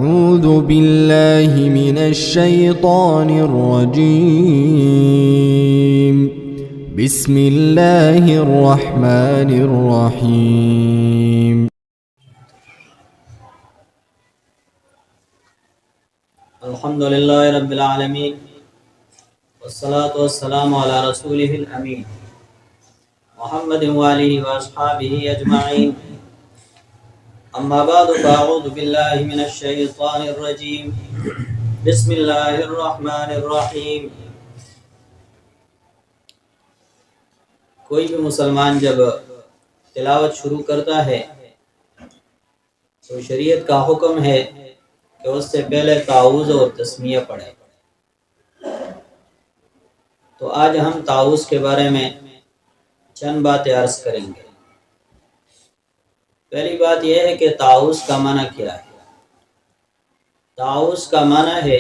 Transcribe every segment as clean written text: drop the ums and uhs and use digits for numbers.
أعوذ بالله من الشيطان الرجيم بسم الله الرحمن الرحيم الحمد لله رب العالمين والصلاة والسلام على رسوله الأمين محمد وآله وأصحابه أجمعين أما بعد فأعوذ بالله من الشيطان الرجيم بسم الله الرحمن الرحيم. کوئی بھی مسلمان جب تلاوت شروع کرتا ہے تو شریعت کا حکم ہے کہ اس سے پہلے تعوذ اور تسمیہ پڑھے. تو آج ہم تعوذ کے بارے میں چند باتیں عرض کریں گے. پہلی بات یہ ہے کہ تعوذ کا معنی کیا ہے. تعوذ کا معنی ہے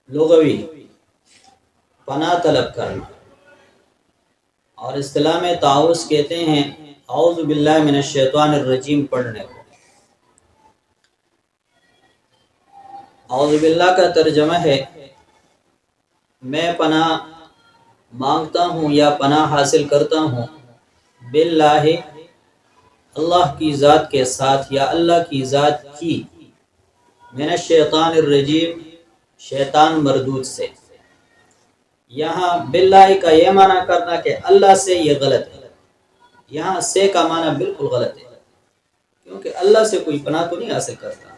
لغوی پناہ طلب کرنا، اور اصطلاح میں تعوذ کہتے ہیں اعوذ باللہ من الشیطان الرجیم پڑھنے کو. اعوذ باللہ کا ترجمہ ہے میں پناہ مانگتا ہوں یا پناہ حاصل کرتا ہوں باللہ اللہ کی ذات کے ساتھ یا اللہ کی ذات کی، من الشیطان الرجیم شیطان مردود سے. یہاں باللہ کا یہ معنی کرنا کہ اللہ سے، یہ غلط ہے. یہاں سے کا معنی بالکل غلط ہے، کیونکہ اللہ سے کوئی پناہ تو نہیں حاصل کرتا،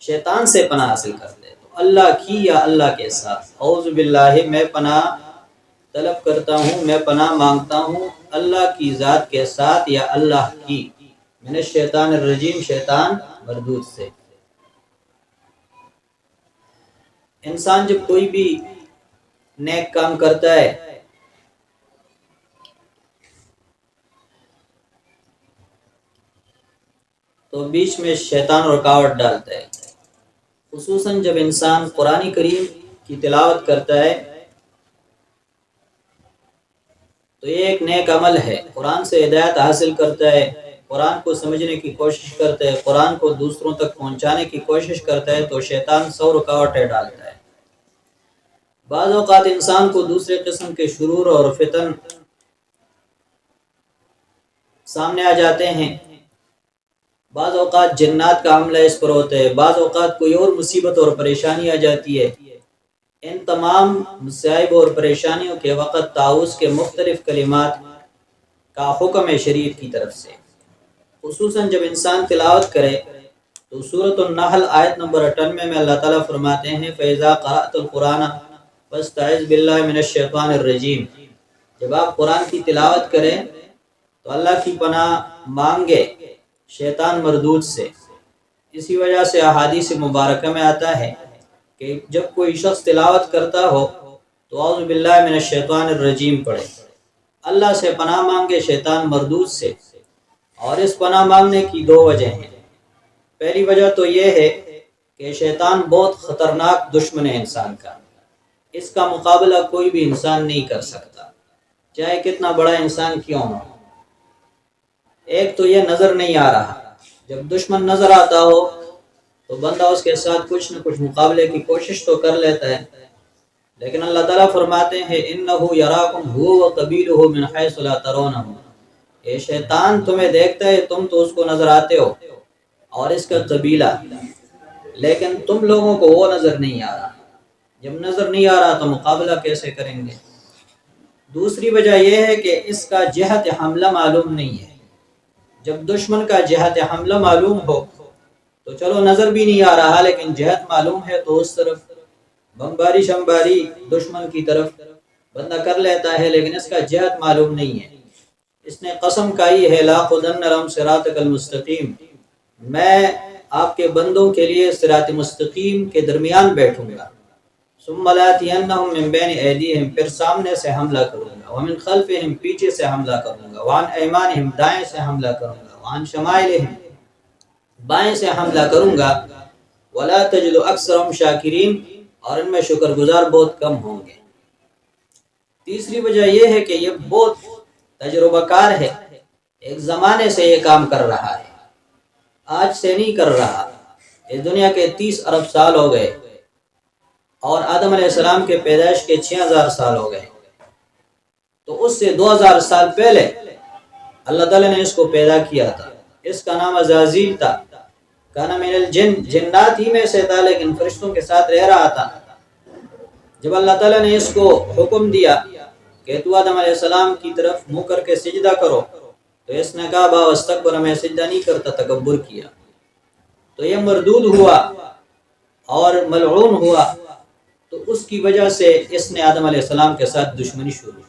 شیطان سے پناہ حاصل کرتے. تو اللہ کی یا اللہ کے ساتھ، اعوذ باللہ میں پناہ طلب کرتا ہوں، میں پناہ مانگتا ہوں اللہ کی ذات کے ساتھ یا اللہ کی، من الشیطان الرجیم شیطان مردود سے. انسان جب کوئی بھی نیک کام کرتا ہے تو بیچ میں شیطان رکاوٹ ڈالتا ہے. خصوصاً جب انسان قرآن کریم کی تلاوت کرتا ہے تو یہ ایک نیک عمل ہے. قرآن سے ہدایت حاصل کرتا ہے، قرآن کو سمجھنے کی کوشش کرتا ہے، قرآن کو دوسروں تک پہنچانے کی کوشش کرتا ہے تو شیطان 100 رکاوٹیں ڈالتا ہے. بعض اوقات انسان کو دوسرے قسم کے شرور اور فتن سامنے آ جاتے ہیں، بعض اوقات جنات کا حملہ اس پر ہوتا ہے، بعض اوقات کوئی اور مصیبت اور پریشانی آ جاتی ہے. ان تمام مصائب اور پریشانیوں کے وقت تعوذ کے مختلف کلمات کا حکم ہے شریعت کی طرف سے. خصوصاً جب انسان تلاوت کرے تو سورۃ النحل آیت نمبر 98 میں اللہ تعالیٰ فرماتے ہیں فَإِذَا قَرَأْتَ الْقُرْآنَ فَاسْتَعِذْ بِاللَّهِ مِنَ الشَّيْطَانِ الرَّجِيمِ. جب آپ قرآن کی تلاوت کریں تو اللہ کی پناہ مانگے شیطان مردود سے. اسی وجہ سے احادیث مبارکہ میں آتا ہے کہ جب کوئی شخص تلاوت کرتا ہو تو اعوذ باللہ من الشیطان الرجیم پڑھے، اللہ سے پناہ مانگے شیطان مردود سے. اور اس پناہ مانگنے کی 2 وجہ ہیں. پہلی وجہ تو یہ ہے کہ شیطان بہت خطرناک دشمن ہے انسان کا، اس کا مقابلہ کوئی بھی انسان نہیں کر سکتا، چاہے کتنا بڑا انسان کیوں ہو. ایک تو یہ نظر نہیں آ رہا، جب دشمن نظر آتا ہو تو بندہ اس کے ساتھ کچھ نہ کچھ مقابلے کی کوشش تو کر لیتا ہے، لیکن اللہ تعالیٰ فرماتے ہیں اِنَّهُ يَرَاكُمْ هُوَ وَقَبِيلُهُ مِنْ حَيْثُ لَا تَرَوْنَهُمْ. یہ شیطان تمہیں دیکھتا ہے، تم تو اس کو نظر آتے ہو، اور اس کا قبیلہ، لیکن تم لوگوں کو وہ نظر نہیں آ رہا. جب نظر نہیں آ رہا تو مقابلہ کیسے کریں گے؟ دوسری وجہ یہ ہے کہ اس کا جہت حملہ معلوم نہیں ہے. جب دشمن کا جہت حملہ معلوم ہو تو چلو نظر بھی نہیں آ رہا لیکن جہت معلوم ہے تو اس طرف بمباری شمباری دشمن کی طرف بندہ کر لیتا ہے، لیکن اس کا جہت معلوم نہیں ہے. اس نے قسم کھائی ہے لَأَخُذَنَّ لَهُمْ صِرَاطَكَ الْمُسْتَقِيمَ، میں آپ کے بندوں کے لیے صراط مستقیم کے درمیان بیٹھوں گا. ثُمَّ لَآتِيَنَّهُمْ مِنْ بَيْنِ أَيْدِيهِمْ، پھر سامنے سے حملہ کروں گا، وَمِنْ خَلْفِهِمْ پیچھے سے حملہ کروں گا، وَعَنْ أَيْمَانِهِمْ دائیں سے حملہ کروں گا، وَعَنْ شَمَائِلِهِمْ بائیں سے حملہ کروں گا، وَلَا تَجِدُ أَكْثَرَهُمْ شَاكِرِينَ، اور ان میں شکر گزار بہت کم ہوں گے. تیسری وجہ یہ ہے کہ یہ بہت تجربہ کار ہے، ایک زمانے سے یہ کام کر رہا ہے، آج سے نہیں کر رہا. اس دنیا کے 30 ارب سال ہو گئے اور آدم علیہ السلام کے پیدائش کے 6000 سال ہو گئے، تو اس سے 2000 سال پہلے اللہ تعالیٰ نے اس کو پیدا کیا تھا۔ اس کا نام عزازیل تھا، کانا من الجن، جنات ہی میں سے تھا لیکن فرشتوں کے ساتھ رہ رہا تھا۔ جب اللہ تعالیٰ نے اس کو حکم دیا کہ تو آدم علیہ السلام کی طرف منہ کر کے سجدہ کرو، تو اس نے کہا با واستکبر، میں سجدہ نہیں کرتا، تکبر کیا، تو یہ مردود ہوا اور ملعون ہوا، تو اس کی وجہ سے اس نے آدم علیہ السلام کے ساتھ دشمنی شروع کی۔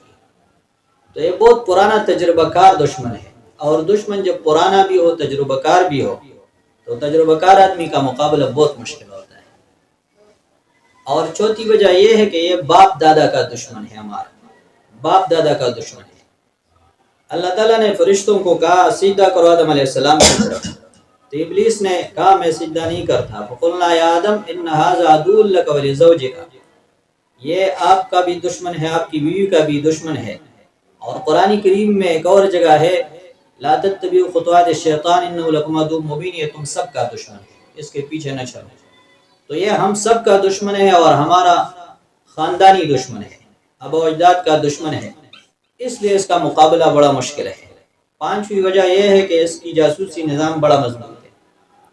تو یہ بہت پرانا تجربہ کار دشمن ہے، اور دشمن جب پرانا بھی ہو، تجربہ کار بھی ہو، تو تجربہ کار آدمی کا مقابلہ بہت مشکل ہوتا ہے۔ اور چوتھی وجہ یہ ہے کہ یہ باپ دادا کا دشمن ہے، ہمارا باپ دادا کا دشمن ہے۔ اللہ تعالیٰ نے فرشتوں کو کہا سجدہ کرو آدم علیہ السلام کی طرف، تو ابلیس نے کہا میں سجدہ نہیں کرتا، فقلنا یا آدم ان ھذا عدو لک ولزوجک، یہ آپ کا بھی دشمن ہے، آپ کی بیوی کا بھی دشمن ہے۔ اور قرآن کریم میں ایک اور جگہ ہے لا تتبعوا خطوات الشیطان انہ لکم عدو مبین، یہ تم سب کا دشمن ہے، اس کے پیچھے نہ چلو۔ تو یہ ہم سب کا دشمن ہے اور ہمارا خاندانی دشمن ہے، ابا و اجداد کا دشمن ہے، اس لیے اس کا مقابلہ بڑا مشکل ہے۔ پانچویں وجہ یہ ہے کہ اس کی جاسوسی نظام بڑا مضبوط ہے،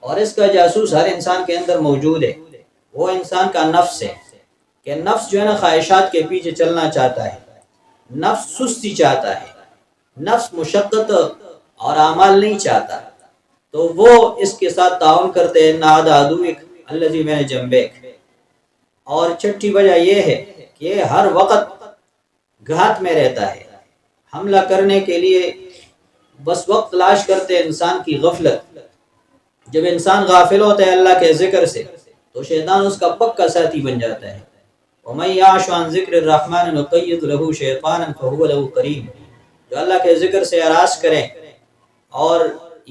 اور اس کا جاسوس ہر انسان کے اندر موجود ہے۔ وہ انسان کا نفس ہے کہ نفس جو ہے نا خواہشات کے پیچھے چلنا چاہتا ہے، نفس سستی چاہتا ہے، نفس مشقت اور اعمال نہیں چاہتا، تو وہ اس کے ساتھ تعاون کرتے ہیں، ناد عدوک الذی بین جنبیک۔ اور چھٹی وجہ یہ ہے کہ یہ ہر وقت گھات میں رہتا ہے، حملہ کرنے کے لیے بس وقت تلاش کرتے ہیں انسان کی غفلت۔ جب انسان غافل ہوتا ہے اللہ کے ذکر سے تو شیطان اس کا پکا ساتھی بن جاتا ہے۔ وَمَن يَعْشُ عَن ذِكْرِ الرَّحْمَنِ نُقَيِّضْ لَهُ شَيْطَانًا فَهُوَ لَهُ قَرِينٌ، جو اللہ کے ذکر سے اعراض کرے اور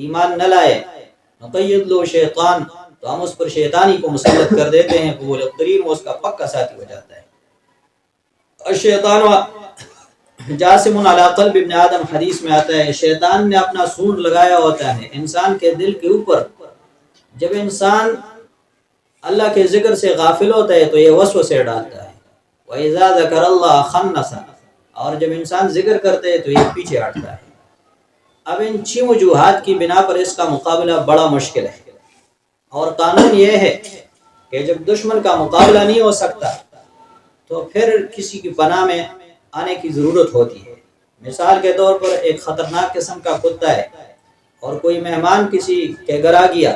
ایمان نہ لائے، نُقَيِّضْ لَهُ شَيْطَان، تو ہم اس پر شیطانی کو مسلط کر دیتے ہیں، فَهُوَ لَهُ قَرِينٌ، وہ اس کا پکا ساتھی ہو جاتا ہے۔ الشیطان جاسم علی قلب ابن آدم، حدیث میں آتا ہے شیطان نے اپنا سونڈ لگایا ہوتا ہے انسان کے دل کے اوپر۔ جب انسان اللہ کے ذکر سے غافل ہوتا ہے تو یہ وسوسے ڈالتا ہے، وَإِذَا ذَكَرَ اللَّهَ خَنَّسَ، اور جب انسان ذکر کرتے ہے تو یہ پیچھے ہٹتا ہے۔ اب ان 6 وجوہات کی بنا پر اس کا مقابلہ بڑا مشکل ہے، اور قانون یہ ہے کہ جب دشمن کا مقابلہ نہیں ہو سکتا تو پھر کسی کی پناہ میں آنے کی ضرورت ہوتی ہے۔ مثال کے طور پر ایک خطرناک قسم کا کتا ہے، اور کوئی مہمان کسی کے گھر آ گیا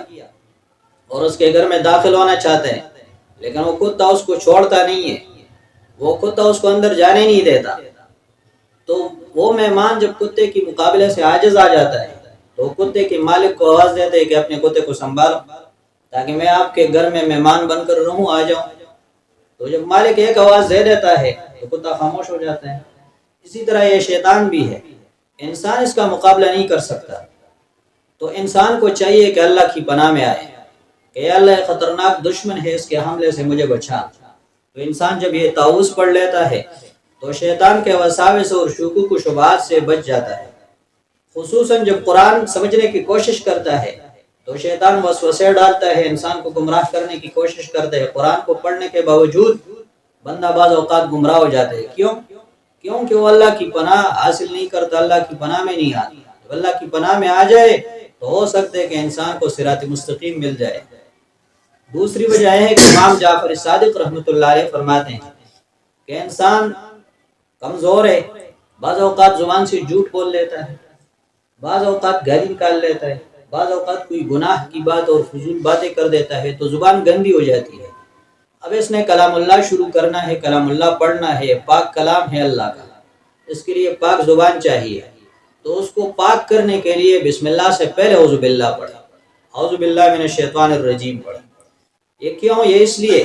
اور اس کے گھر میں داخل ہونا چاہتے ہیں، لیکن وہ کتا اس کو چھوڑتا نہیں ہے، وہ کتا اس کو اندر جانے نہیں دیتا، تو وہ مہمان جب کتے کی مقابلے سے عاجز آ جاتا ہے تو کتے کے مالک کو آواز دیتے ہیں کہ اپنے کتے کو سنبھالو تاکہ میں آپ کے گھر میں مہمان بن کر رہوں، آ جاؤں۔ تو جب مالک ایک آواز دے دیتا ہے تو کتا خاموش ہو جاتا ہے۔ اسی طرح یہ شیطان بھی ہے، انسان اس کا مقابلہ نہیں کر سکتا، تو انسان کو چاہیے کہ اللہ کی پناہ میں آئے کہ اللہ خطرناک دشمن ہے، اس کے حملے سے مجھے بچا۔ تو انسان جب یہ تعوذ پڑھ لیتا ہے تو شیطان کے وساوس اور شکوک و شبہات سے بچ جاتا ہے۔ خصوصاً جب قرآن سمجھنے کی کوشش کرتا ہے تو شیطان وسوسے ڈالتا ہے، انسان کو گمراہ کرنے کی کوشش کرتا ہے۔ قرآن کو پڑھنے کے باوجود بندہ بعض اوقات گمراہ ہو جاتے ہیں، کیونکہ وہ اللہ کی پناہ حاصل نہیں کرتا، اللہ کی پناہ میں نہیں آتا۔ جب اللہ کی پناہ میں آ جائے تو ہو سکتا ہے کہ انسان کو صراط مستقیم مل جائے۔ دوسری وجہ ہے کہ امام جعفر صادق رحمۃ اللہ علیہ فرماتے ہیں کہ انسان کمزور ہے، بعض اوقات زبان سے جھوٹ بول لیتا ہے، بعض اوقات گالی نکال لیتا ہے، بعض اوقات کوئی گناہ کی بات اور فضول باتیں کر دیتا ہے، تو زبان گندی ہو جاتی ہے۔ اب اس نے کلام اللہ شروع کرنا ہے، کلام اللہ پڑھنا ہے، پاک کلام ہے اللہ کا، اس کے لیے پاک زبان چاہیے، تو اس کو پاک کرنے کے لیے بسم اللہ سے پہلے اعوذ باللہ پڑھے، اعوذ باللہ من الشیطان الرجیم پڑھے۔ یہ کیوں؟ یہ اس لیے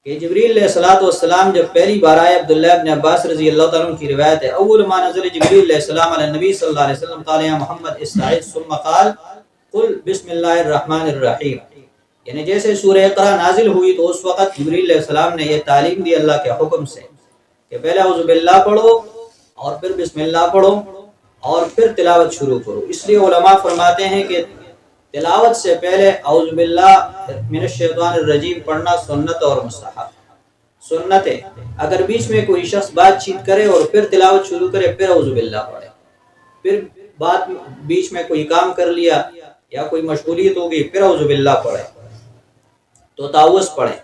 کہ جبریل علیہ السلام جب پہلی بار آئے، عبداللہ ابن عباس رضی اللہ تعالیٰ عنہ کی روایت ہے، اول ما نزل جبریل علیہ السلام علی النبی صلی اللہ علیہ وسلم قال یا محمد استعذ ثم قال قل بسم اللہ الرحمن الرحیم، یعنی جیسے سورہ اقرا نازل ہوئی تو اس وقت جبریل علیہ السلام نے یہ تعلیم دی اللہ کے حکم سے کہ پہلے اعوذ باللہ پڑھو اور پھر بسم اللہ پڑھو اور پھر تلاوت شروع کرو۔ اس لیے علماء فرماتے ہیں کہ تلاوت سے پہلے اعوذ باللہ من الشیطان الرجیم پڑھنا سنت اور مستحب۔ سنت ہے اگر بیچ میں کوئی شخص بات چیت کرے اور پھر تلاوت شروع کرے پھر اعوذ باللہ پڑھے، پھر بات بیچ میں کوئی کام کر لیا یا کوئی مشغولیت ہوگی پھر اعوذ باللہ پڑھے تو تعوذ پڑھے۔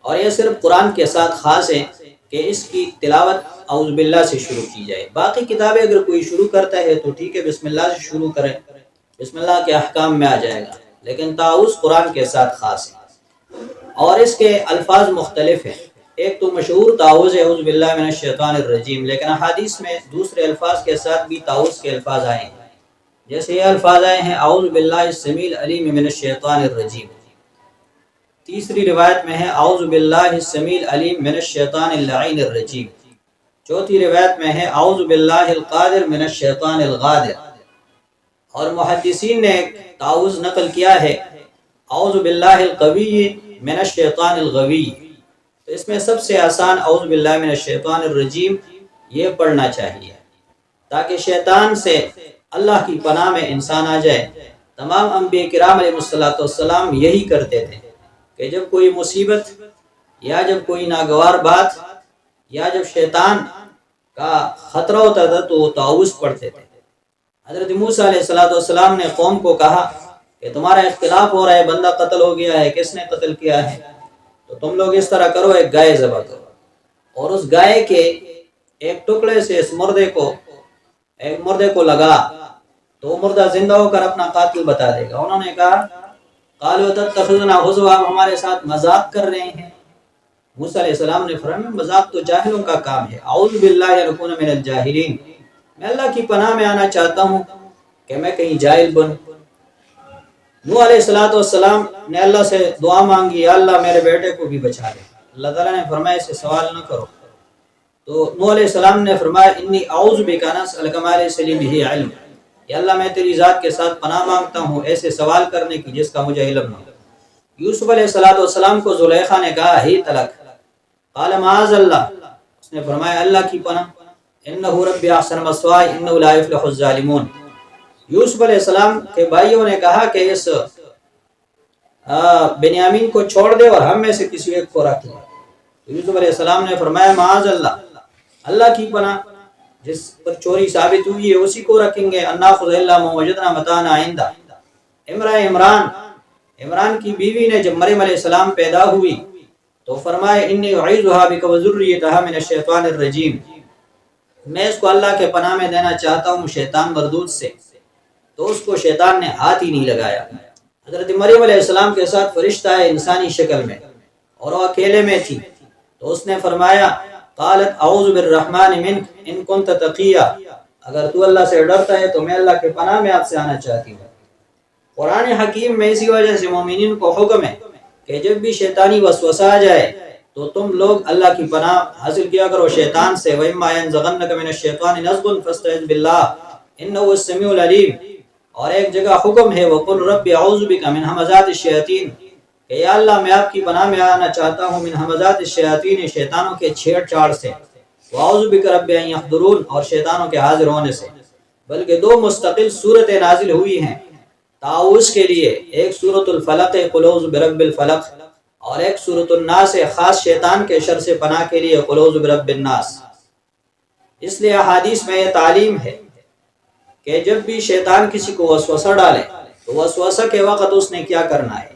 اور یہ صرف قرآن کے ساتھ خاص ہے کہ اس کی تلاوت اعوذ باللہ سے شروع کی جائے۔ باقی کتابیں اگر کوئی شروع کرتا ہے تو ٹھیک ہے، بسم اللہ سے شروع کرے، بسم اللہ کے احکام میں آ جائے گا، لیکن تعوذ قرآن کے ساتھ خاص ہے اور اس کے الفاظ مختلف ہیں۔ ایک تو مشہور تعوذ ہے اعوذ باللہ من الشیطان الرجیم، لیکن احادیث میں دوسرے الفاظ کے ساتھ بھی تعوذ کے الفاظ آئے ہیں، جیسے یہ الفاظ آئے ہیں اعوذ باللہ السمیع العلیم من الشیطان الرجیم۔ تیسری روایت میں ہے اعوذ باللہ السمیع العلیم من الشیطان اللعین الرجیم۔ چوتھی روایت میں ہے اعوذ باللہ القادر من الشیطان الغادر۔ اور محدثین نے تعوذ نقل کیا ہے اعوذ باللہ القوی من الشیطان الغوی، تو اس میں سب سے آسان اعوذ باللہ من الشیطان الرجیم یہ پڑھنا چاہیے تاکہ شیطان سے اللہ کی پناہ میں انسان آ جائے۔ تمام انبیاء کرام علیہ السلام یہی کرتے تھے کہ جب کوئی مصیبت یا جب کوئی ناگوار بات یا جب شیطان کا خطرہ ہوتا تھا تو وہ تعوذ پڑھتے تھے۔ حضرت موسیٰ علیہ السلام نے قوم کو کہا کہ تمہارا اختلاف ہو رہا ہے، بندہ قتل ہو گیا ہے، کس نے قتل کیا ہے، تو تم لوگ اس طرح کرو، ایک گائے ذبح کرو اور اس گائے کے ایک ٹکڑے سے اس مردے کو لگا تو وہ مردہ زندہ ہو کر اپنا قاتل بتا دے گا۔ انہوں نے کہا قالوا تتخذنا ہزوا، ہمارے ساتھ مذاق کر رہے ہیں۔ موسیٰ علیہ السلام نے فرمایا مذاق تو جاہلوں کا کام ہے، اعوذ باللہ ان اکون من الجاہلین، میں اللہ کی پناہ میں آنا چاہتا ہوں کہ میں کہیں جاہل بن۔ نوح علیہ السلام نے اللہ سے دعا مانگی، یا اللہ میرے بیٹے کو بھی بچا لے۔ اللہ تعالیٰ نے فرمایا اسے سوال نہ کرو، تو نوح علیہ السلام نے فرمایا انی اعوذ بک ان اسألک ما لیس لی بہ علم، یا اللہ میں تیری ذات کے ساتھ پناہ مانگتا ہوں ایسے سوال کرنے کی جس کا مجھے علم نہ ہو۔ یوسف علیہ السلام کو زلیخا نے کہا ہی تلک، قال معاذ اللہ، اس نے فرمایا اللہ کی پناہ، انہ ربی احسن مثواي انہ لا یفلح الظالمون۔ یوسف علیہ السلام کے بھائیوں نے کہا کہ اس بنیامین کو چھوڑ دے اور ہم میں سے کسی ایک کو رکھ لے۔ یوسف علیہ السلام نے فرمایا معاذ اللہ، اللہ کی پناہ، جس پر چوری ثابت ہوئی ہے اسی کو رکھیں گے۔ انا خذ الا ما وجدنا متاعنا عندہ۔ عمران کی بیوی نے جب مریم علیہ السلام پیدا ہوئی تو فرمایا انی اعیذها بک وذریتها من الشیطان الرجیم، میں اس کو اللہ کے پناہ میں دینا چاہتا ہوں شیطان مردود سے، تو اس کو شیطان نے ہاتھ ہی نہیں لگایا۔ حضرت مریم علیہ السلام کے ساتھ فرشتہ ہے انسانی شکل میں اور وہ اکیلے میں تھی، تو اس نے فرمایا قالت اعوذ بالرحمن منک ان کنت تقیا، اگر تو اللہ سے ڈرتا ہے تو میں اللہ کے پناہ میں آپ سے آنا چاہتی ہوں۔ قرآن حکیم میں اسی وجہ سے مومنین کو حکم ہے کہ جب بھی شیطانی وسوسہ آ جائے تو تم لوگ اللہ کی پناہ حاصل کیا کرو شیطان سے۔ وَإِمَّا يَنزَغَنَّكَ مِنَ الشَّيْطَانِ نَزْغٌ فَاسْتَعِذْ بِاللَّهِ إِنَّهُ هُوَ السَّمِيعُ الْعَلِيمُ۔ اور ایک جگہ حکم ہے وَقُلْ رَبِّ أَعُوذُ بِكَ مِنْ هَمَزَاتِ الشَّيَاطِينِ، کہ یا اللہ میں آپ کی پناہ میں آنا چاہتا ہوں من ہمزات الشیاطین، شیطانوں کے چھیڑ چھاڑ سے، وَأَعُوذُ بِكَ رَبِّ أَن يَحْضُرُونَ، اور شیطانوں کے حاضر ہونے سے۔ بلکہ دو مستقل صورتیں نازل ہوئی ہیں تعوذ کے لیے، ایک سورۃ الفلق قل اعوذ برب الفلق، اور ایک سورۃ الناس خاص شیطان کے شر سے پناہ کے لیے قل اعوذ برب الناس۔ اس لیے احادیث میں یہ تعلیم ہے کہ جب بھی شیطان کسی کو وسوسہ ڈالے تو وسوسہ کے وقت اس نے کیا کرنا ہے،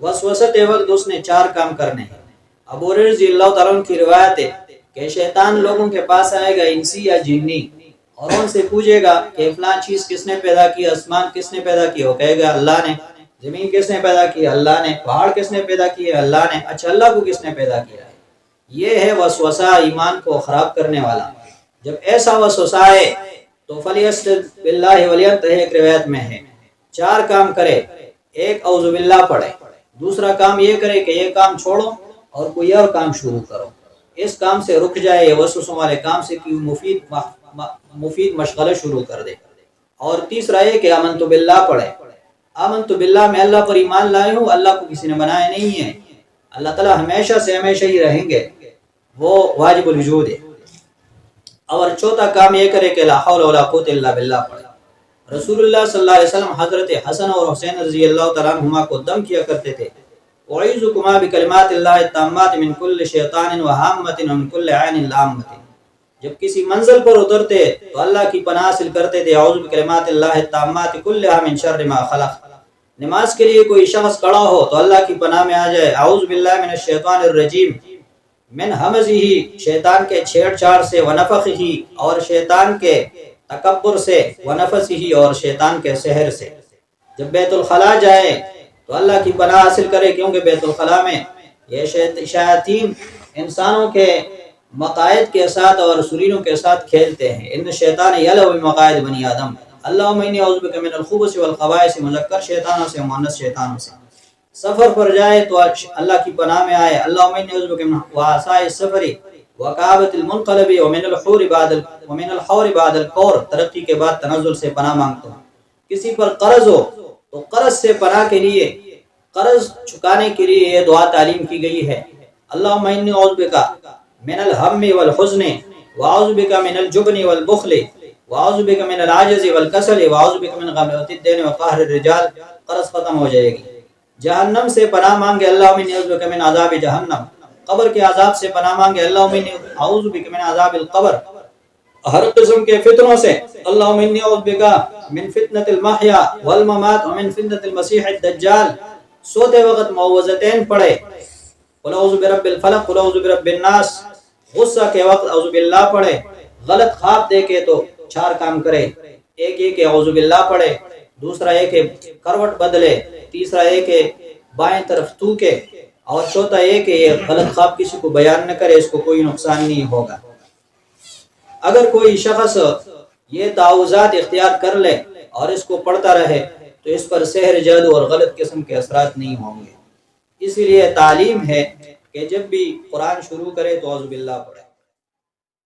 وسوسہ کے وقت اس نے چار کام کرنے ہیں۔ ابو ہریرہ رضی اللہ تعالیٰ عنہ کی روایت ہے کہ شیطان لوگوں کے پاس آئے گا انسی یا جنی، اور ان سے پوچھے گا کہ فلاں چیز کس نے پیدا کی، آسمان کس نے پیدا کی، وہ کہے گا اللہ نے، زمین کس نے پیدا کی اللہ نے، پہاڑ کس نے پیدا کیے اللہ نے، اچھا اللہ کو کس نے پیدا کیا ہے۔ یہ ہے وسوسہ ایمان کو خراب کرنے والا۔ جب ایسا وسوسہ آئے تو فلیستعذ باللہ ولینتہی، ایک روایت میں ہے چار کام کرے، ایک اعوذ باللہ پڑھے، دوسرا کام یہ کرے کہ یہ کام چھوڑو اور کوئی اور کام شروع کرو، اس کام سے رک جائے، یہ وسوسوں والے کام سے کہ مفید مشغلہ شروع کر دے، اور تیسرا یہ کہ آمنت باللہ پڑھے۔ آمنت باللہ میں اللہ پر ایمان لائے ہوں، اللہ کو کسی نے بنایا نہیں ہے، اللہ تعالیٰ ہمیشہ سے ہمیشہ ہی رہیں گے، وہ واجب الوجود ہے۔ اور چوتھا کام یہ کرے کہ لا حول ولا قوت الا باللہ پڑھے۔ رسول اللہ صلی اللہ علیہ وسلم حضرت حسن اور حسین رضی اللہ تعالیٰ عنہما کو دم کیا کرتے تھے، اعوذکما بکلمات اللہ التامات من کل شیطان وہامۃ ومن کل عین لامۃ۔ جب کسی منزل پر اترتے تو اللہ کی پناہ حاصل کرتے تھے، اعوذ بکلمات اللہ التامات کلھا من شر ما خلق۔ نماز کے لیے کوئی شخص کھڑا ہو تو اللہ کی پناہ میں آ جائے، اعوذ باللہ من الشیطان الرجیم، من حمزہ، شیطان کے چھیڑ چھاڑ سے، ونفخہ، اور شیطان کے تکبر سے، ونفثہ، اور شیطان کے سحر سے۔ جب بیت الخلاء جائے تو اللہ کی پناہ حاصل کرے، کیونکہ بیت الخلاء میں یہ شیاطین انسانوں کے مقاعد کے ساتھ اور سرینوں کے ساتھ کھیلتے ہیں۔ ان شیطان یلعب بمقاعد بنی آدم، اللہم انی اعوذ بک من الخبث والخبائث، مذکر شیطانوں سے، مؤنث شیطانوں سے۔ سفر پر جائے تو اللہ کی پناہ میں آئے، اللہم انی اعوذ بک من وعثاء السفر وکآبۃ المنقلب ومن الحور بعد الکور، ترقی کے بعد تنزل سے پناہ مانگتا ہوں۔ کسی پر قرض ہو تو قرض سے پناہ کے لیے، قرض چکانے کے لیے یہ دعا تعلیم کی گئی ہے، اللہم انی اعوذ بک من الہم والحزن واعوذ بک من الجبن والبخل واعوذ بک من العجز والکسل واعوذ بک من غلبۃ الدین وقہر الرجال۔ قرض ختم ہو جائے گی۔ جہنم سے پناہ مانگے، اللہم انی اعوذ بک من عذاب جہنم، قبر کے عذاب سے پناہ مانگے، اللہم انی اعوذ بک من عذاب القبر، ہر قسم کے فتنوں سے، اللہم انی اعوذ بک من فتنۃ المحیا والممات ومن فتنۃ المسیح الدجال۔ سوتے وقت معوذتین پڑھے، قل اعوذ برب الفلق، قل اعوذ برب الناس۔ غصہ کے وقت اعوذ باللہ پڑھے، غلط خواب دیکھے تو چار کام کرے، ایک یہ کہ اعوذ باللہ پڑھے، دوسرا یہ کہ کروٹ بدلے، تیسرا یہ کہ بائیں طرف تھوکے، اور چوتھا یہ کہ یہ غلط خواب کسی کو بیان نہ کرے، اس کو کوئی نقصان نہیں ہوگا۔ اگر کوئی شخص یہ تعوذات اختیار کر لے اور اس کو پڑھتا رہے تو اس پر سحر، جادو اور غلط قسم کے اثرات نہیں ہوں گے۔ اسی لیے تعلیم ہے کہ جب بھی قرآن شروع کرے تو اعوذ باللہ پڑھے۔